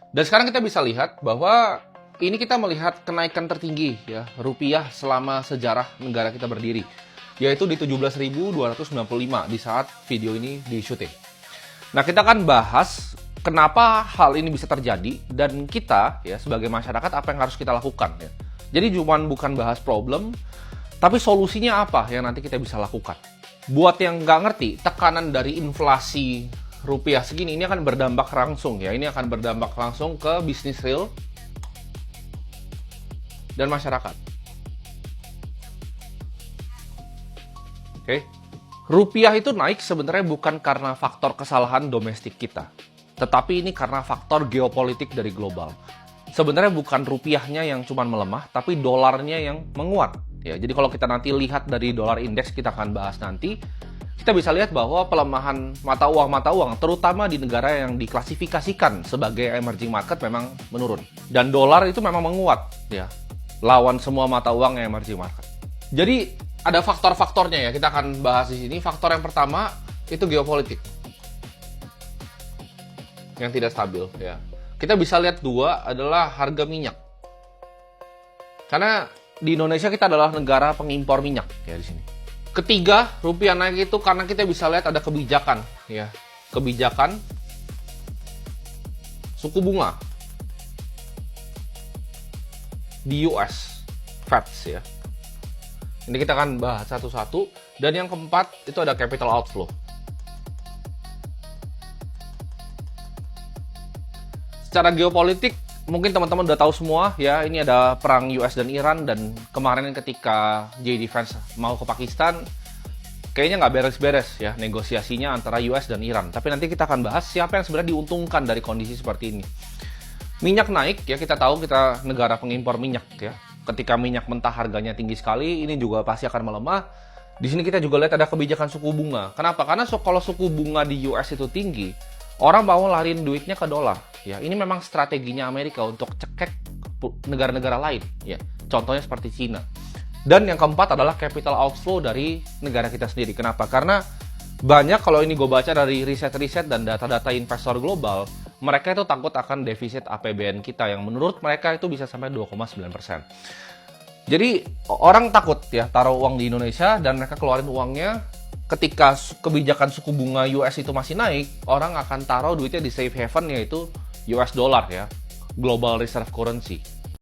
Dan sekarang kita bisa lihat bahwa ini kita melihat kenaikan tertinggi ya rupiah selama sejarah negara kita berdiri, yaitu di 17.295 di saat video ini di syuting. Nah, kita akan bahas kenapa hal ini bisa terjadi dan kita ya sebagai masyarakat apa yang harus kita lakukan ya. Jadi bukan bahas problem, tapi solusinya apa yang nanti kita bisa lakukan. Buat yang nggak ngerti, tekanan dari inflasi rupiah segini ini akan berdampak langsung ya. Ini akan berdampak langsung ke bisnis real dan masyarakat. Oke. Rupiah itu naik sebenarnya bukan karena faktor kesalahan domestik kita, tetapi ini karena faktor geopolitik dari global. Sebenarnya bukan rupiahnya yang cuma melemah, tapi dolarnya yang menguat. Ya, jadi kalau kita nanti lihat dari dolar indeks, kita akan bahas nanti, kita bisa lihat bahwa pelemahan mata uang, terutama di negara yang diklasifikasikan sebagai emerging market memang menurun. Dan dolar itu memang menguat, ya, lawan semua mata uang yang emerging market. Jadi ada faktor-faktornya ya, kita akan bahas di sini. Faktor yang pertama itu geopolitik yang tidak stabil ya. Kita bisa lihat dua adalah harga minyak. Karena di Indonesia kita adalah negara pengimpor minyak ya di sini. Ketiga, rupiah naik itu karena kita bisa lihat ada kebijakan ya. Kebijakan suku bunga di US Fed ya. Ini kita akan bahas satu-satu. Dan yang keempat, itu ada capital outflow. Secara geopolitik, mungkin teman-teman udah tahu semua ya, ini ada perang US dan Iran, dan kemarin ketika JD Vance mau ke Pakistan, kayaknya nggak beres-beres ya negosiasinya antara US dan Iran. Tapi nanti kita akan bahas siapa yang sebenarnya diuntungkan dari kondisi seperti ini. Minyak naik ya, kita tahu kita negara pengimpor minyak ya. Ketika minyak mentah harganya tinggi sekali, ini juga pasti akan melemah. Di sini kita juga lihat ada kebijakan suku bunga. Kenapa? Karena kalau suku bunga di US itu tinggi, orang mau lariin duitnya ke dolar. Ya, ini memang strateginya Amerika untuk cekek negara-negara lain. Ya, contohnya seperti Cina. Dan yang keempat adalah capital outflow dari negara kita sendiri. Kenapa? Karena banyak, kalau ini gue baca dari riset-riset dan data-data investor global, mereka itu takut akan defisit APBN kita yang menurut mereka itu bisa sampai 2,9%. Jadi orang takut ya taruh uang di Indonesia dan mereka keluarin uangnya. Ketika kebijakan suku bunga US itu masih naik, orang akan taruh duitnya di safe haven, yaitu US dollar ya, global reserve currency.